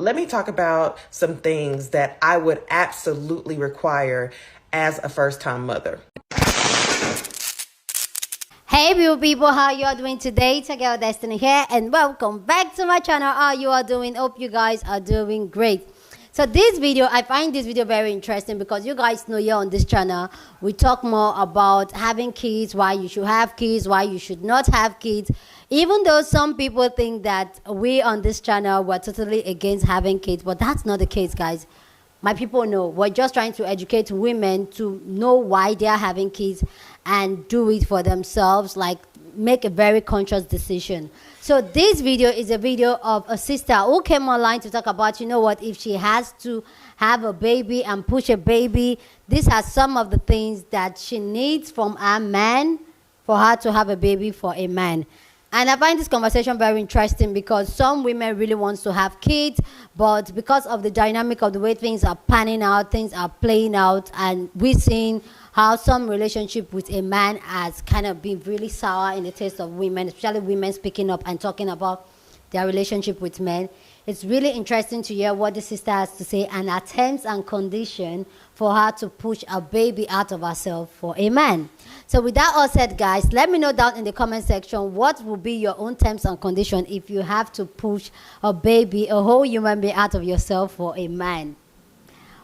Let me talk about some things that I would absolutely require as a first-time mother. Hey beautiful people, how you are doing today? It's your girl Destiny here and welcome back to my channel. How you are doing? Hope you guys are doing great. So this video, I find this video very interesting because you guys know here on this channel we talk more about having kids, why you should have kids, why you should not have kids. Even though some people think that we on this channel were totally against having kids, but that's not the case, guys. My people know we're just trying to educate women to know why they are having kids and do it for themselves, like make a very conscious decision. So this video is a video of a sister who came online to talk about, you know what, if she has to have a baby and push a baby, these are some of the things that she needs from a man for her to have a baby for a man. And I find this conversation very interesting because some women really want to have kids, but because of the dynamic of the way things are panning out, things are playing out, and we're seeing how some relationship with a man has kind of been really sour in the taste of women, especially women speaking up and talking about their relationship with men. It's really interesting to hear what the sister has to say and her terms and condition for her to push a baby out of herself for a man. So with that all said, guys, let me know down in the comment section what will be your own terms and condition if you have to push a baby, a whole human being out of yourself for a man.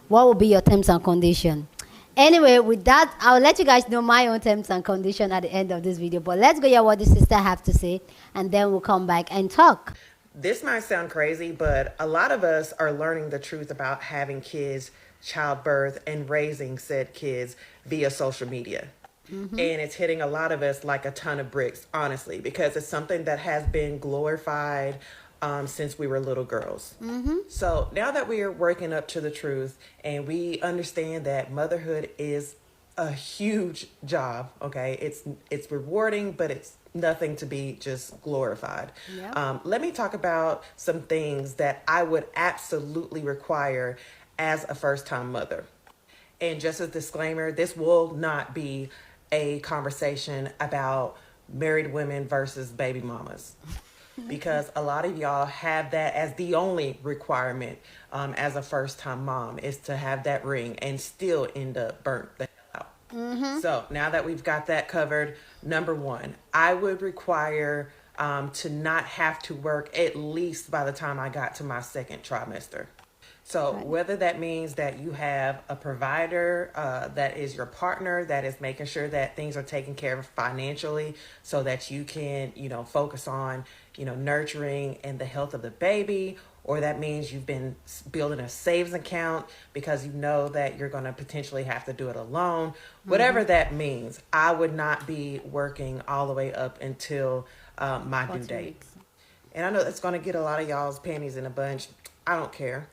What will be your terms and condition? Anyway, with that, I'll let you guys know my own terms and condition at the end of this video. But let's go hear what the sister have to say, and then we'll come back and talk. This might sound crazy, but a lot of us are learning the truth about having kids, childbirth, and raising said kids via social media. And it's hitting a lot of us like a ton of bricks, honestly, because it's something that has been glorified since we were little girls. So now that we are waking up to the truth and we understand that motherhood is a huge job, okay? It's rewarding, but it's nothing to be just glorified. Yeah. Let me talk about some things that I would absolutely require as a first-time mother. And just a disclaimer, this will not be a conversation about married women versus baby mamas. Because a lot of y'all have that as the only requirement as a first-time mom is to have that ring and still end up burnt the hell out. So now that we've got that covered, number one, I would require to not have to work at least by the time I got to my second trimester. So whether that means that you have a provider that is your partner, that is making sure that things are taken care of financially so that you can, focus on, nurturing and the health of the baby, or that means you've been building a savings account because you know that you're going to potentially have to do it alone. Whatever that means, I would not be working all the way up until my due date. And I know that's going to get a lot of y'all's panties in a bunch. I don't care.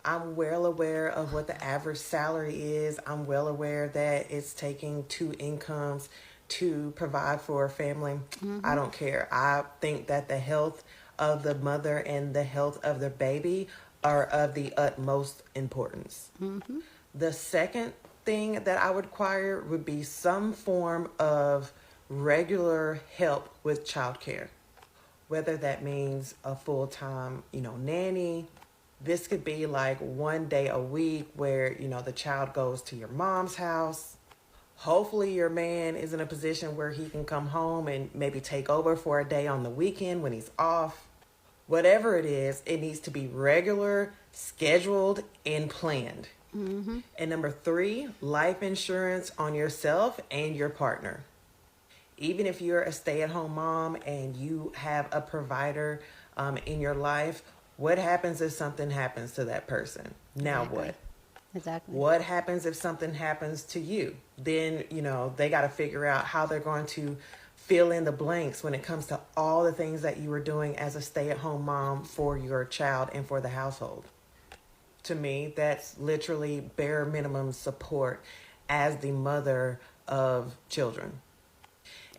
I'm well aware of what the average salary is. I'm well aware that it's taking two incomes to provide for a family. I don't care. I think that the health of the mother and the health of the baby are of the utmost importance. The second thing that I would require would be some form of regular help with childcare, whether that means a full-time, nanny. This could be like one day a week where, the child goes to your mom's house. Hopefully your man is in a position where he can come home and maybe take over for a day on the weekend when he's off. Whatever it is, it needs to be regular, scheduled, and planned. And number three, life insurance on yourself and your partner. Even if you're a stay-at-home mom and you have a provider in your life, what happens if something happens to that person? Now what? Exactly. What happens if something happens to you? Then, they got to figure out how they're going to fill in the blanks when it comes to all the things that you were doing as a stay-at-home mom for your child and for the household. To me, that's literally bare minimum support as the mother of children.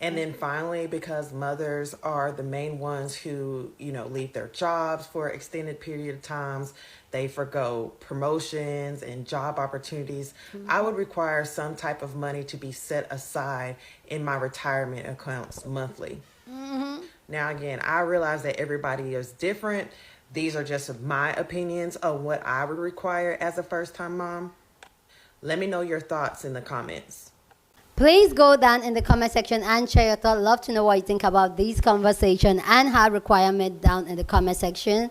And then finally, because mothers are the main ones who, leave their jobs for extended period of times, they forgo promotions and job opportunities. I would require some type of money to be set aside in my retirement accounts monthly. Now, again, I realize that everybody is different. These are just my opinions of what I would require as a first-time mom. Let me know your thoughts in the comments. Please go down in the comment section and share your thoughts. Love to know what you think about this conversation and her requirement down in the comment section.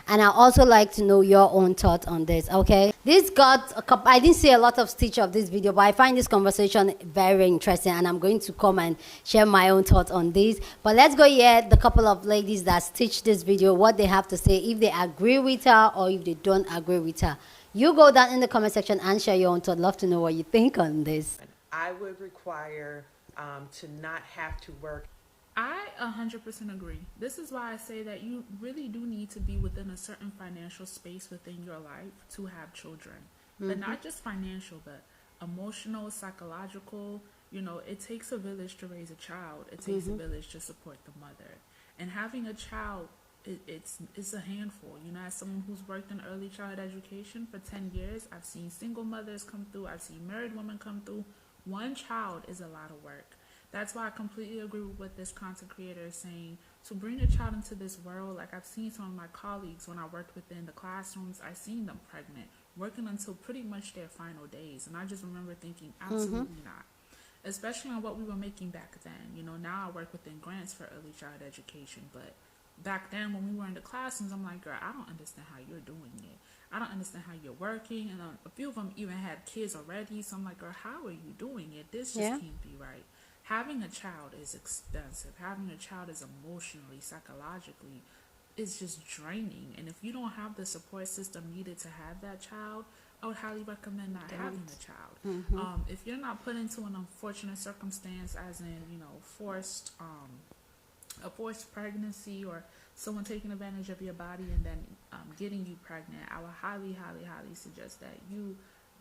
And I also like to know your own thoughts on this. Okay, this got a couple. I didn't see a lot of stitch of this video, but I find this conversation very interesting, and I'm going to come and share my own thoughts on this. But let's go hear the couple of ladies that stitched this video, what they have to say, if they agree with her or if they don't agree with her. You go down in the comment section and share your own thoughts. Love to know what you think on this. I would require to not have to work. I 100% agree. This is why I say that you really do need to be within a certain financial space within your life to have children. But not just financial, but emotional, psychological. You know, it takes a village to raise a child. It takes a village to support the mother. And having a child, it's a handful. You know, as someone who's worked in early childhood education for 10 years, I've seen single mothers come through. I've seen married women come through. One child is a lot of work. That's why I completely agree with what this content creator is saying. To bring a child into this world, like I've seen some of my colleagues when I worked within the classrooms, I've seen them pregnant, working until pretty much their final days. And I just remember thinking, absolutely not. Especially on what we were making back then. You know, now I work within grants for early childhood education, but back then when we were in the classrooms, I'm like, girl, I don't understand how you're doing it. I don't understand how you're working. And a few of them even had kids already. So I'm like, girl, how are you doing it? This just can't be right. Having a child is expensive. Having a child is emotionally, psychologically, it's just draining. And if you don't have the support system needed to have that child, I would highly recommend not having a child. If you're not put into an unfortunate circumstance, as in, you know, a forced pregnancy or someone taking advantage of your body and then getting you pregnant, I would highly, highly, highly suggest that you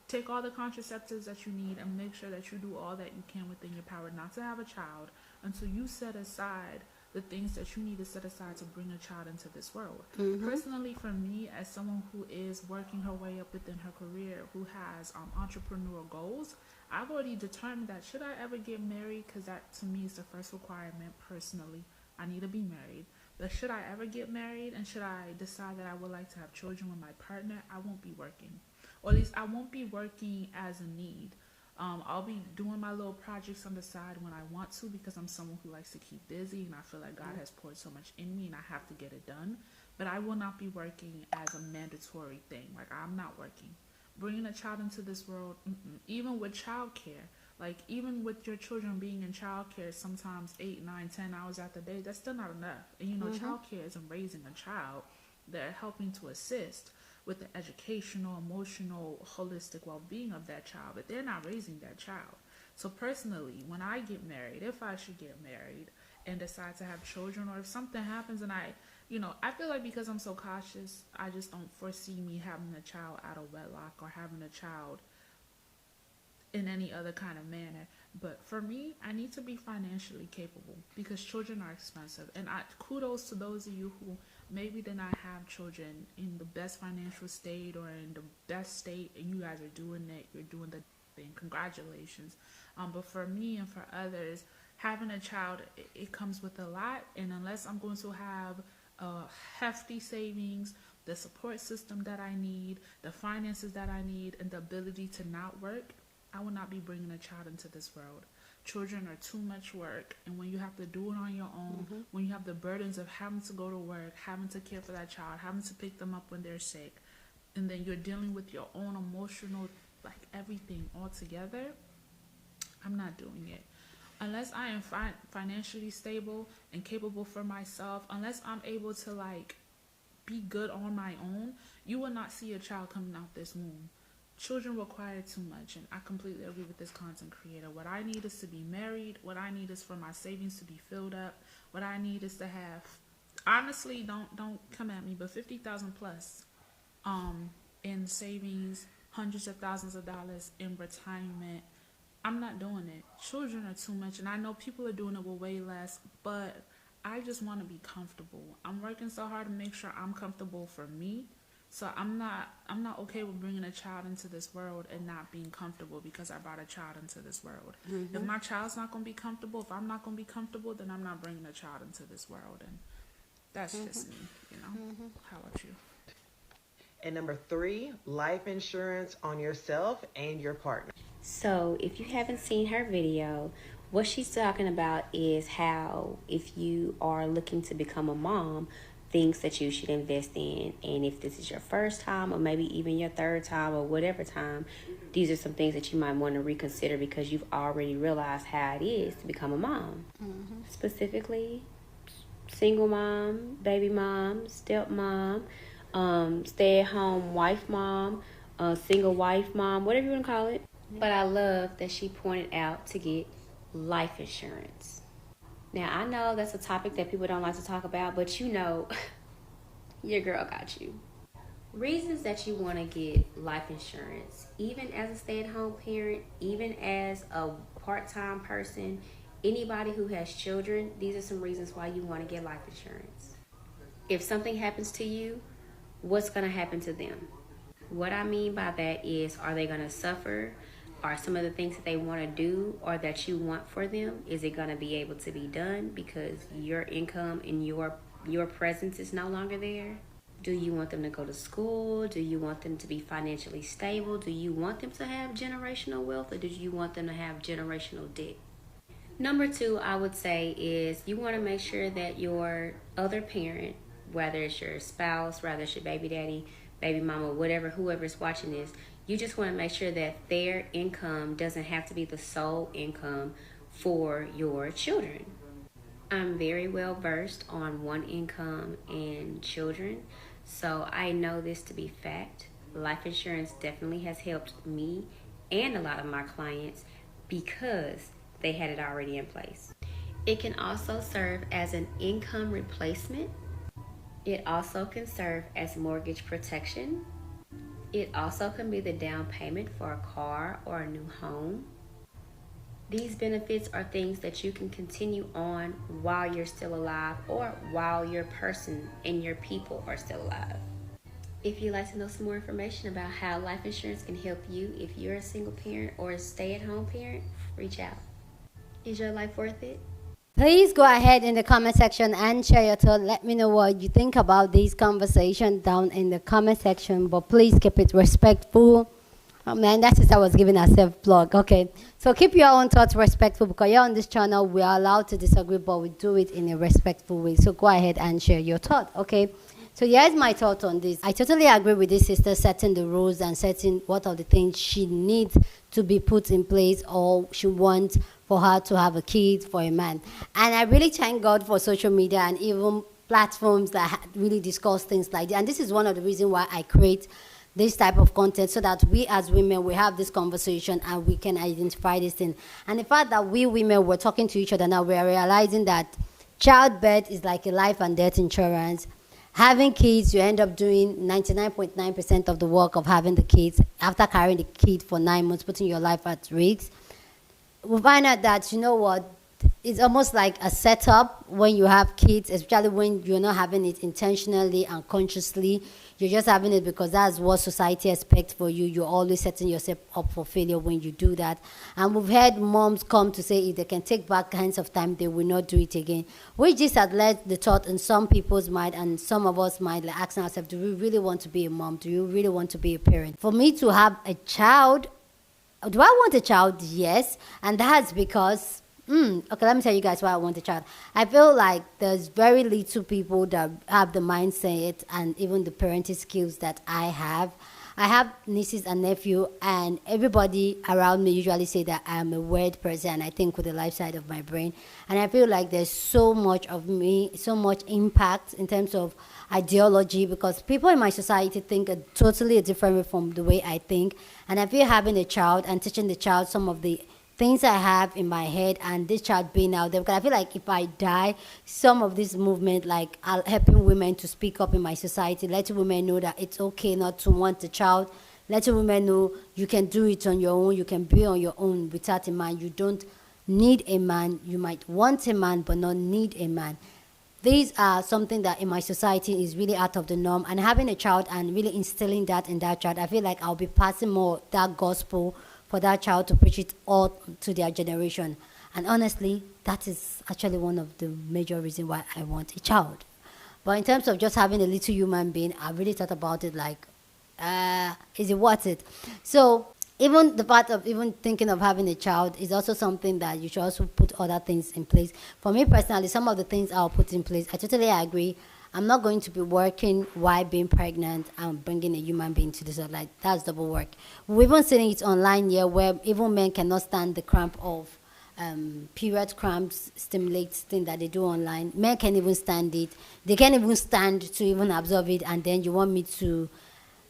take all the contraceptives that you need and make sure that you do all that you can within your power not to have a child until you set aside the things that you need to set aside to bring a child into this world. Personally, for me, as someone who is working her way up within her career, who has entrepreneurial goals, I've already determined that should I ever get married, because that to me is the first requirement personally, I need to be married. But should I ever get married and should I decide that I would like to have children with my partner, I won't be working. Or at least I won't be working as a need. I'll be doing my little projects on the side when I want to, because I'm someone who likes to keep busy and I feel like God has poured so much in me and I have to get it done. But I will not be working as a mandatory thing. Like, I'm not working. Bringing a child into this world, even with childcare, like even with your children being in childcare, sometimes 8, 9, 10 hours out the day, that's still not enough. And you know, childcare isn't raising a child. They're helping to assist with the educational, emotional, holistic well-being of that child, but they're not raising that child. So personally, when I get married, if I should get married and decide to have children, or if something happens and I feel like because I'm so cautious, I just don't foresee me having a child out of wedlock or having a child in any other kind of manner. But for me, I need to be financially capable because children are expensive. And kudos to those of you who maybe did not have children in the best financial state or in the best state, and you guys are doing it. You're doing the thing. Congratulations. But for me and for others, having a child, it comes with a lot. And unless I'm going to have hefty savings, the support system that I need, the finances that I need, and the ability to not work, I will not be bringing a child into this world. Children are too much work, and when you have to do it on your own, when you have the burdens of having to go to work, having to care for that child, having to pick them up when they're sick, and then you're dealing with your own emotional, like everything all together, I'm not doing it. Unless I am financially stable and capable for myself, unless I'm able to like be good on my own, you will not see a child coming out this womb. Children require too much, and I completely agree with this content creator. What I need is to be married. What I need is for my savings to be filled up. What I need is to have, honestly, don't come at me, but 50,000 plus in savings, hundreds of thousands of dollars in retirement. I'm not doing it. Children are too much, and I know people are doing it with way less, but I just want to be comfortable. I'm working so hard to make sure I'm comfortable for me. So I'm not okay with bringing a child into this world and not being comfortable because I brought a child into this world. If my child's not going to be comfortable, if I'm not going to be comfortable, then I'm not bringing a child into this world. And That's just me, you know. How about you? And number 3, life insurance on yourself and your partner. So, if you haven't seen her video, what she's talking about is how, if you are looking to become a mom, things that you should invest in. And if this is your first time, or maybe even your third time, or whatever time, these are some things that you might want to reconsider because you've already realized how it is to become a mom. Specifically, single mom, baby mom, stepmom, stay-at-home wife mom, single wife mom, whatever you want to call it. But I love that she pointed out to get life insurance. Now, I know that's a topic that people don't like to talk about, but you know, your girl got you. Reasons that you want to get life insurance, even as a stay-at-home parent, even as a part-time person, anybody who has children, these are some reasons why you want to get life insurance. If something happens to you, what's going to happen to them? What I mean by that is, are they going to suffer? Are some of the things that they want to do or that you want for them, is it going to be able to be done because your income and your presence is no longer there? Do you want them to go to school? Do you want them to be financially stable? Do you want them to have generational wealth, or do you want them to have generational debt? Number 2, I would say, is you want to make sure that your other parent, whether it's your spouse, whether it's your baby daddy, baby mama, whatever, whoever's watching this, you just want to make sure that their income doesn't have to be the sole income for your children. I'm very well versed on one income and children, so I know this to be fact. Life insurance definitely has helped me and a lot of my clients because they had it already in place. It can also serve as an income replacement. It also can serve as mortgage protection. It also can be the down payment for a car or a new home. These benefits are things that you can continue on while you're still alive or while your person and your people are still alive. If you'd like to know some more information about how life insurance can help you if you're a single parent or a stay-at-home parent, reach out. Is your life worth it? Please go ahead in the comment section and share your thought. Let me know what you think about this conversation down in the comment section. But please keep it respectful. Oh man, that's just I was giving a self-plug. Okay, so keep your own thoughts respectful, because here on this channel we are allowed to disagree, but we do it in a respectful way. So go ahead and share your thought. Okay, so here's my thought on this. I totally agree with this sister setting the rules and setting what are the things she needs to be put in place, or she wants for her to have a kid for a man. And I really thank God for social media and even platforms that really discuss things like that. And this is one of the reasons why I create this type of content, so that we as women, we have this conversation and we can identify this thing. And the fact that we women were talking to each other now, we are realizing that childbirth is like a life and death insurance. Having kids, you end up doing 99.9% of the work of having the kids. After carrying the kid for 9 months, putting your life at risk, we find out that, you know what, it's almost like a setup when you have kids, especially when you're not having it intentionally and consciously. You're just having it because that's what society expects for you. You're always setting yourself up for failure when you do that. And we've had moms come to say if they can take back kinds of time, they will not do it again. Which just had led the thought in some people's mind, and some of us might like asking ourselves, do we really want to be a mom? Do you really want to be a parent? For me to have a child, do I want a child? Yes. And that's because, okay, let me tell you guys why I want a child. I feel like there's very little people that have the mindset and even the parenting skills that I have. I have nieces and nephews, and everybody around me usually say that I'm a weird person, I think, with the life side of my brain. And I feel like there's so much of me, so much impact in terms of ideology, because people in my society think a totally different way from the way I think. And I feel having a child and teaching the child some of the things I have in my head, and this child being out there, because I feel like if I die, some of this movement, like helping women to speak up in my society, letting women know that it's okay not to want a child, letting women know you can do it on your own, you can be on your own without a man, you don't need a man, you might want a man but not need a man. These are something that in my society is really out of the norm, and having a child and really instilling that in that child, I feel like I'll be passing more that gospel for that child to preach it all to their generation. And honestly, that is actually one of the major reasons why I want a child. But in terms of just having a little human being, I really thought about it like, is it worth it? So even the part of even thinking of having a child is also something that you should also put other things in place. For me personally, some of the things I'll put in place, I totally agree. I'm not going to be working while being pregnant and bringing a human being to this world. Like, that's double work. We've even seen it online here where even men cannot stand the cramp of period cramps, stimulates thing that they do online. Men can't even stand it. They can't even stand to even absorb it. And then you want me to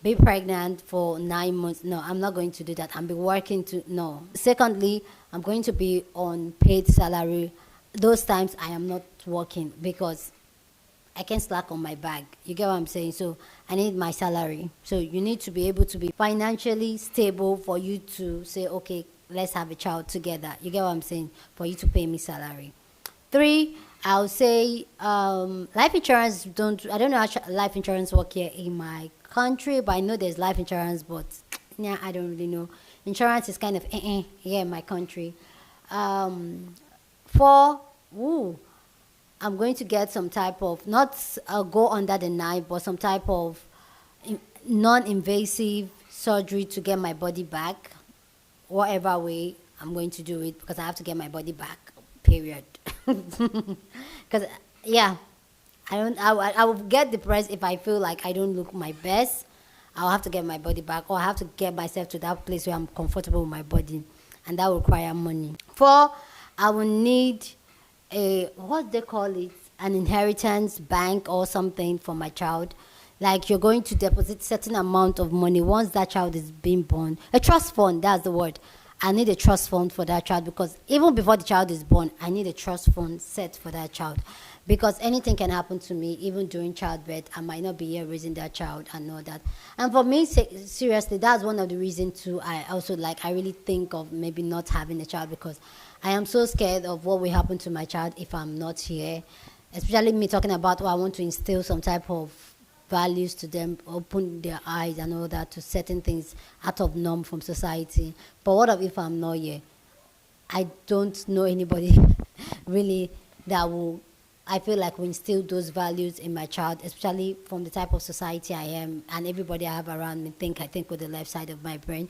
be pregnant for 9 months? No, I'm not going to do that. I'm be working to, no. Secondly, I'm going to be on paid salary. Those times I am not working because I can slack on my bag. You get what I'm saying? So I need my salary. So you need to be able to be financially stable for you to say, okay, let's have a child together. You get what I'm saying? For you to pay me salary. 3, I'll say life insurance. I don't know how life insurance work here in my country, but I know there's life insurance, but yeah, I don't really know. Insurance is kind of here in my country. 4, I'm going to get some type of, not go under the knife, but some type of non-invasive surgery to get my body back. Whatever way, I'm going to do it because I have to get my body back, period. Because, yeah, I will get depressed if I feel like I don't look my best. I'll have to get my body back, or I have to get myself to that place where I'm comfortable with my body, and that will require money. 4, I will need what they call it, an inheritance bank or something for my child. Like, you're going to deposit certain amount of money once that child is being born. A trust fund, that's the word. I need a trust fund for that child because even before the child is born, I need a trust fund set for that child. Because anything can happen to me, even during childbirth. I might not be here raising that child and all that. And for me, seriously, that's one of the reasons too. I really think of maybe not having a child because I am so scared of what will happen to my child if I'm not here. Especially me talking about, I want to instill some type of values to them, open their eyes and all that to certain things out of norm from society. But what if I'm not here? I don't know anybody really that will, I feel like, will instill those values in my child, especially from the type of society I am and everybody I have around me I think with the left side of my brain.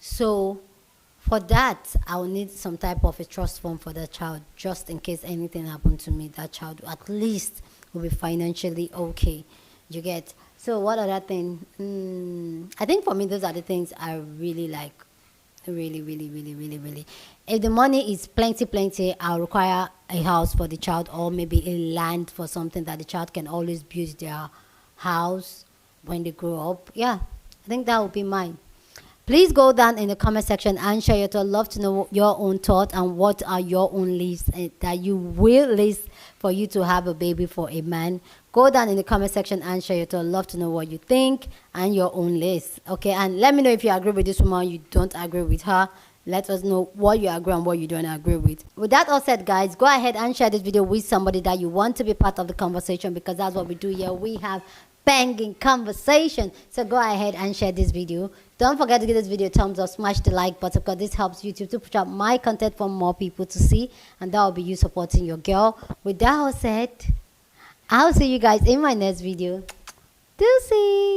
So for that, I will need some type of a trust fund for the child, just in case anything happened to me. That child at least will be financially okay. You get? So what other thing? I think for me, those are the things I really like. Really, really, really, really, really. If the money is plenty, I'll require a house for the child, or maybe a land for something that the child can always build their house when they grow up. Yeah, I think that would be mine. Please go down in the comment section and share your thoughts. Love to know your own thoughts and what are your own lists that you will list for you to have a baby for a man. Go down in the comment section and share your thoughts. Love to know what you think and your own list. Okay, and let me know if you agree with this woman, you don't agree with her. Let us know what you agree and what you don't agree with. With that all said, guys, go ahead and share this video with somebody that you want to be part of the conversation, because that's what we do here. We have banging conversation. So go ahead and share this video. Don't forget to give this video a thumbs up, smash the like button, because this helps YouTube to push out my content for more people to see, and that will be you supporting your girl. With that all said, I'll see you guys in my next video. Deuces.